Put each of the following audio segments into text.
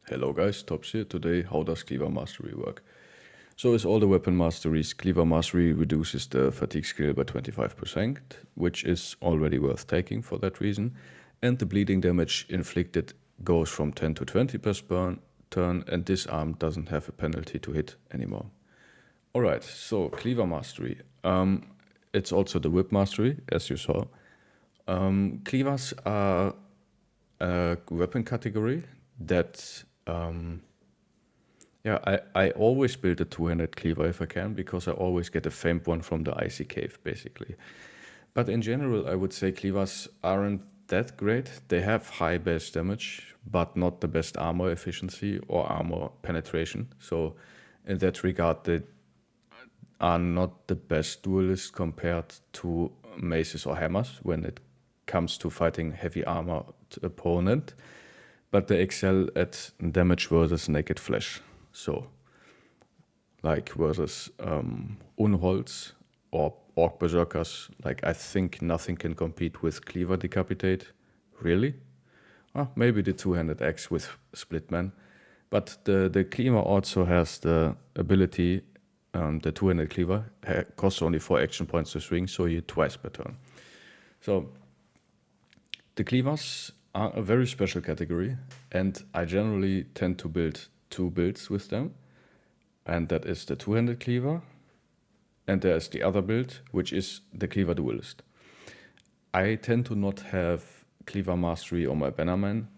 Hello guys, Tops here. Today, how does Cleaver Mastery work? So as all the weapon masteries, Cleaver Mastery reduces the fatigue skill by 25%, which is already worth taking for that reason. And the bleeding damage inflicted goes from 10 to 20 per turn, and this arm doesn't have a penalty to hit anymore. Alright, so Cleaver Mastery. It's also the Whip Mastery, as you saw. Cleavers are a weapon category that I always build a two-handed cleaver if I can, because I always get a famed one from the icy cave, basically. But in general, I would say cleavers aren't that great. They have high base damage, but not the best armor efficiency or armor penetration. So in that regard, they are not the best duelist compared to maces or hammers when it comes to fighting heavy armored opponent. But they excel at damage versus naked flesh. So, like versus Unholds or Orc Berserkers, like I think nothing can compete with Cleaver Decapitate. Really? Maybe the two-handed axe with Splitman. But the Cleaver also has the ability, the two-handed Cleaver costs only 4 action points to swing, so you hit twice per turn. So, the Cleavers are a very special category, and I generally tend to build 2 builds with them. And that is the two-handed cleaver, and there's the other build, which is the cleaver dualist. I tend to not have cleaver mastery on my bannerman,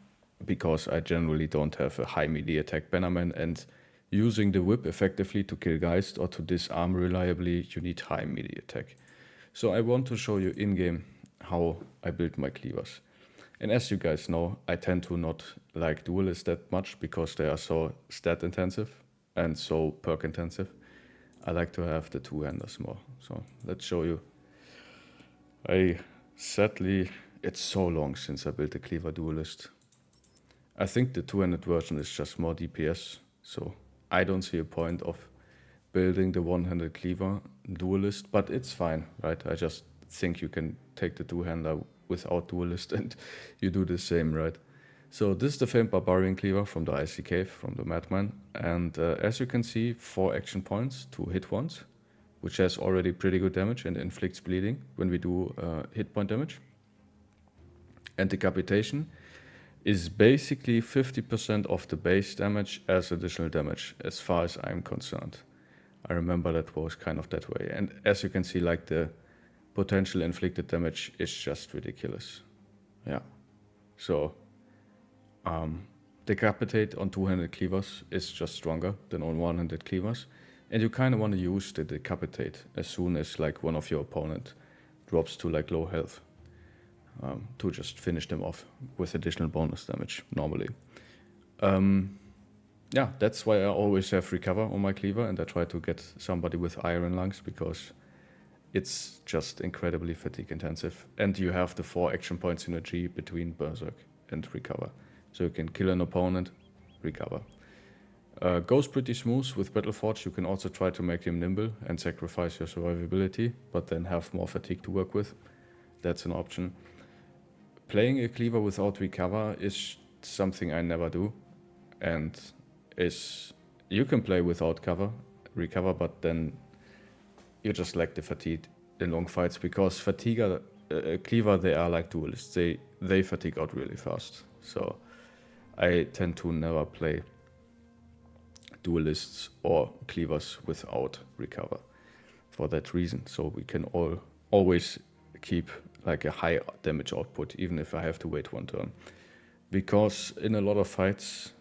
because I generally don't have a high melee attack bannerman, and using the whip effectively to kill Geist or to disarm reliably, you need high melee attack. So I want to show you in-game how I build my cleavers. And as you guys know, I tend to not like duelists that much because they are so stat intensive and so perk intensive. I like to have the two-handers more. So let's show you. Sadly, it's so long since I built a cleaver duelist. I think the two-handed version is just more DPS. So I don't see a point of building the one-handed cleaver duelist, but it's fine, right? I just think you can take the two-hander without duelist and you do the same, right? So this is the famed barbarian cleaver from the icy cave, from the madman, and as you can see, 4 action points to hit once, which has already pretty good damage and inflicts bleeding when we do hit point damage. And decapitation is basically 50% of the base damage as additional damage, as far as I'm concerned. I remember that was kind of that way, and as you can see, like the potential inflicted damage is just ridiculous. Yeah. So, decapitate on two-handed cleavers is just stronger than on one-handed cleavers. And you kind of want to use the decapitate as soon as like one of your opponent drops to like low health, to just finish them off with additional bonus damage normally. Yeah, that's why I always have recover on my cleaver, and I try to get somebody with iron lungs because it's just incredibly fatigue intensive, and you have the 4 action point synergy between Berserk and Recover. So you can kill an opponent, recover. Goes pretty smooth with Battleforge. You can also try to make him nimble and sacrifice your survivability, but then have more fatigue to work with. That's an option. Playing a cleaver without recover is something I never do, and you can play without recover, but then you just lack the fatigue in long fights, because cleaver, they are like duelists. They fatigue out really fast. So I tend to never play duelists or cleavers without recover for that reason. So we can always keep like a high damage output, even if I have to wait 1 turn. Because in a lot of fights,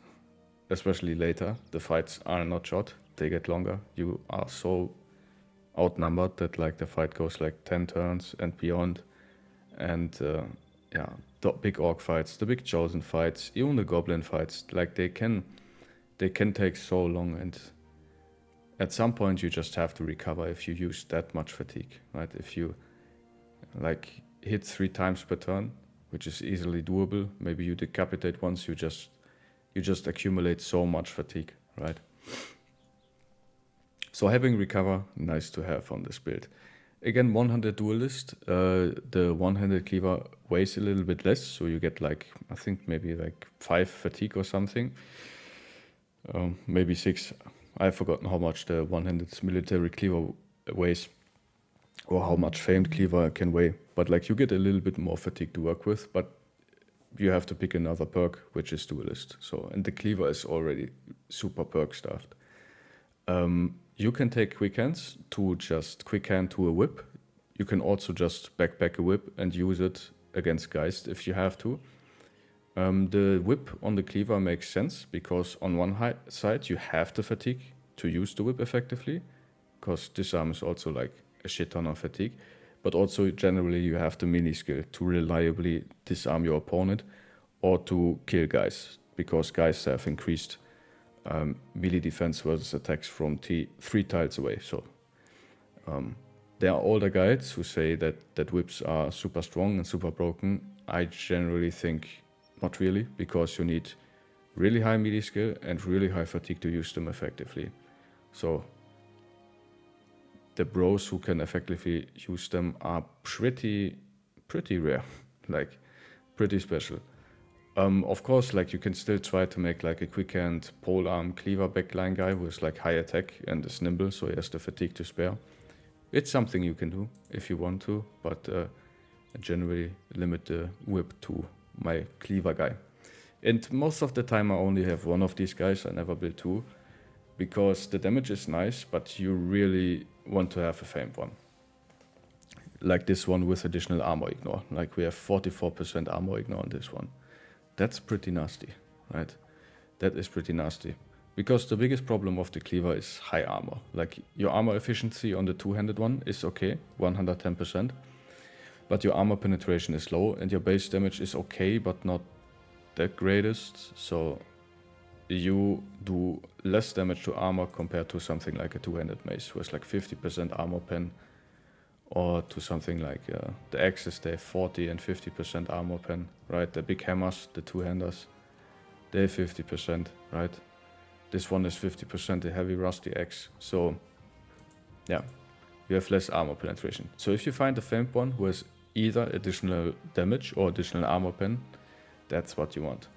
especially later, the fights are not short. They get longer. You are so outnumbered that like the fight goes like 10 turns and beyond. And the big orc fights, the big chosen fights, even the goblin fights, like they can take so long, and at some point you just have to recover if you use that much fatigue, right? If you like hit 3 times per turn, which is easily doable, maybe you decapitate once, you just accumulate so much fatigue, right? So having recover, nice to have on this build. Again, one-handed duelist, the one-handed cleaver weighs a little bit less, so you get like, I think maybe like 5 fatigue or something. maybe 6. I've forgotten how much the one-handed military cleaver weighs, or how much famed cleaver can weigh. But like you get a little bit more fatigue to work with, but you have to pick another perk, which is dualist. So, and the cleaver is already super perk stuffed. You can take quick hands to just quick hand to a whip. You can also just backpack a whip and use it against Geist if you have to. The whip on the cleaver makes sense because on one side you have the fatigue to use the whip effectively, because disarm is also like a shit ton of fatigue, but also generally you have the mini skill to reliably disarm your opponent or to kill guys, because guys have increased melee defense versus attacks from 3 tiles away. So there are older guides who say that whips are super strong and super broken. I generally think not really, because you need really high melee skill and really high fatigue to use them effectively. So the bros who can effectively use them are pretty rare, like pretty special. Of course, like you can still try to make like a quick hand pole arm cleaver backline guy who is like high attack and is nimble, so he has the fatigue to spare. It's something you can do if you want to, but I generally limit the whip to my cleaver guy. And most of the time I only have one of these guys, I never build 2, because the damage is nice, but you really want to have a famed one. Like this one with additional armor ignore. Like we have 44% armor ignore on this one. That's pretty nasty, right? That is pretty nasty. Because the biggest problem of the cleaver is high armor. Like your armor efficiency on the two-handed one is okay, 110%. But your armor penetration is low and your base damage is okay, but not the greatest. So you do less damage to armor compared to something like a two-handed mace, who has like 50% armor pen, or to something like the axes, they have 40 and 50% armor pen, right? The big hammers, the two-handers, they have 50%, right? This one is 50%, the heavy rusty axe. So yeah, you have less armor penetration. So if you find a famed one who has either additional damage or additional armor pen, that's what you want.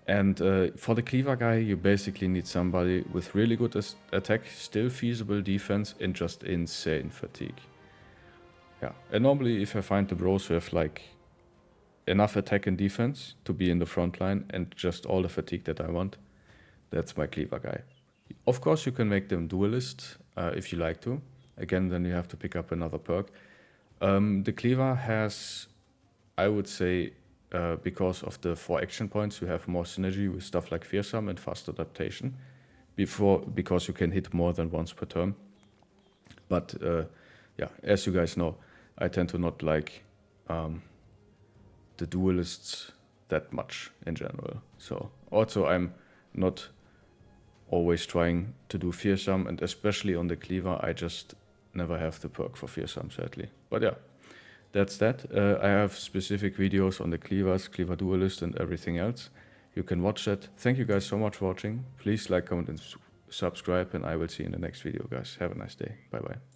And for the cleaver guy, you basically need somebody with really good attack, still feasible defense, and just insane fatigue. Yeah, and normally if I find the bros who have like enough attack and defense to be in the front line and just all the fatigue that I want, that's my cleaver guy. Of course you can make them dualist if you like to. Again, then you have to pick up another perk. The cleaver has, I would say, because of the 4 action points, you have more synergy with stuff like fearsome and fast adaptation, because you can hit more than once per turn. But yeah, as you guys know, I tend to not like the dualists that much in general. So also I'm not always trying to do fearsome, and especially on the cleaver, I just never have the perk for fearsome, sadly. But yeah, that's that. I have specific videos on the cleavers, cleaver dualist, and everything else. You can watch that. Thank you guys so much for watching. Please like, comment, and subscribe, and I will see you in the next video, guys. Have a nice day. Bye bye.